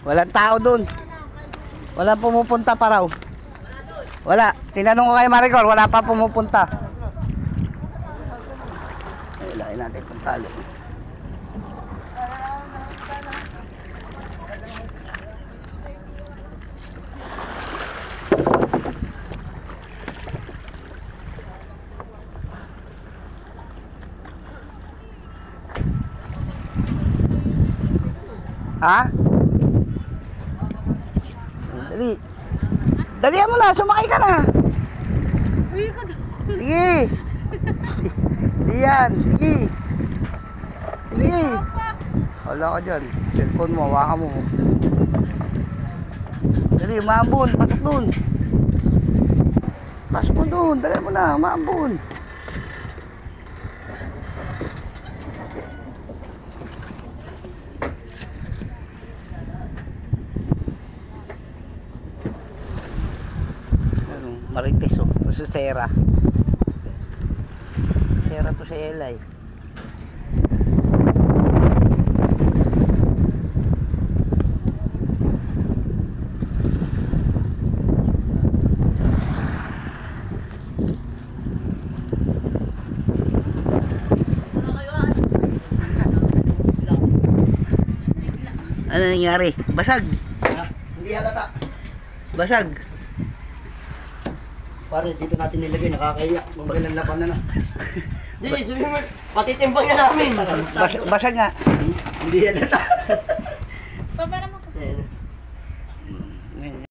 Walang tao dun. Walang pumupunta pa raw. Wala. Tinanong ko kay Maricor, wala pa pumupunta. Ay, lain natin itong tali. Ha? Dali. Dalihan mo na, sumakay ka na. Sige. Diyan, sige. Sige. Wala ka dyan. Cellphone mo, hawakan mo. Dali, maambun, pasok dun. Pasok mo dun, dalihan mo na, maambun. Marites oh, gusto Sera. Sera to sa Elay. Ano nangyari? Basag? Hindi halata. Basag? Pare, dito natin nilagay, nakakaiyak. Magalang laban na. Hindi, sabi mo, patitimbang na namin. Basag nga. Hindi halata.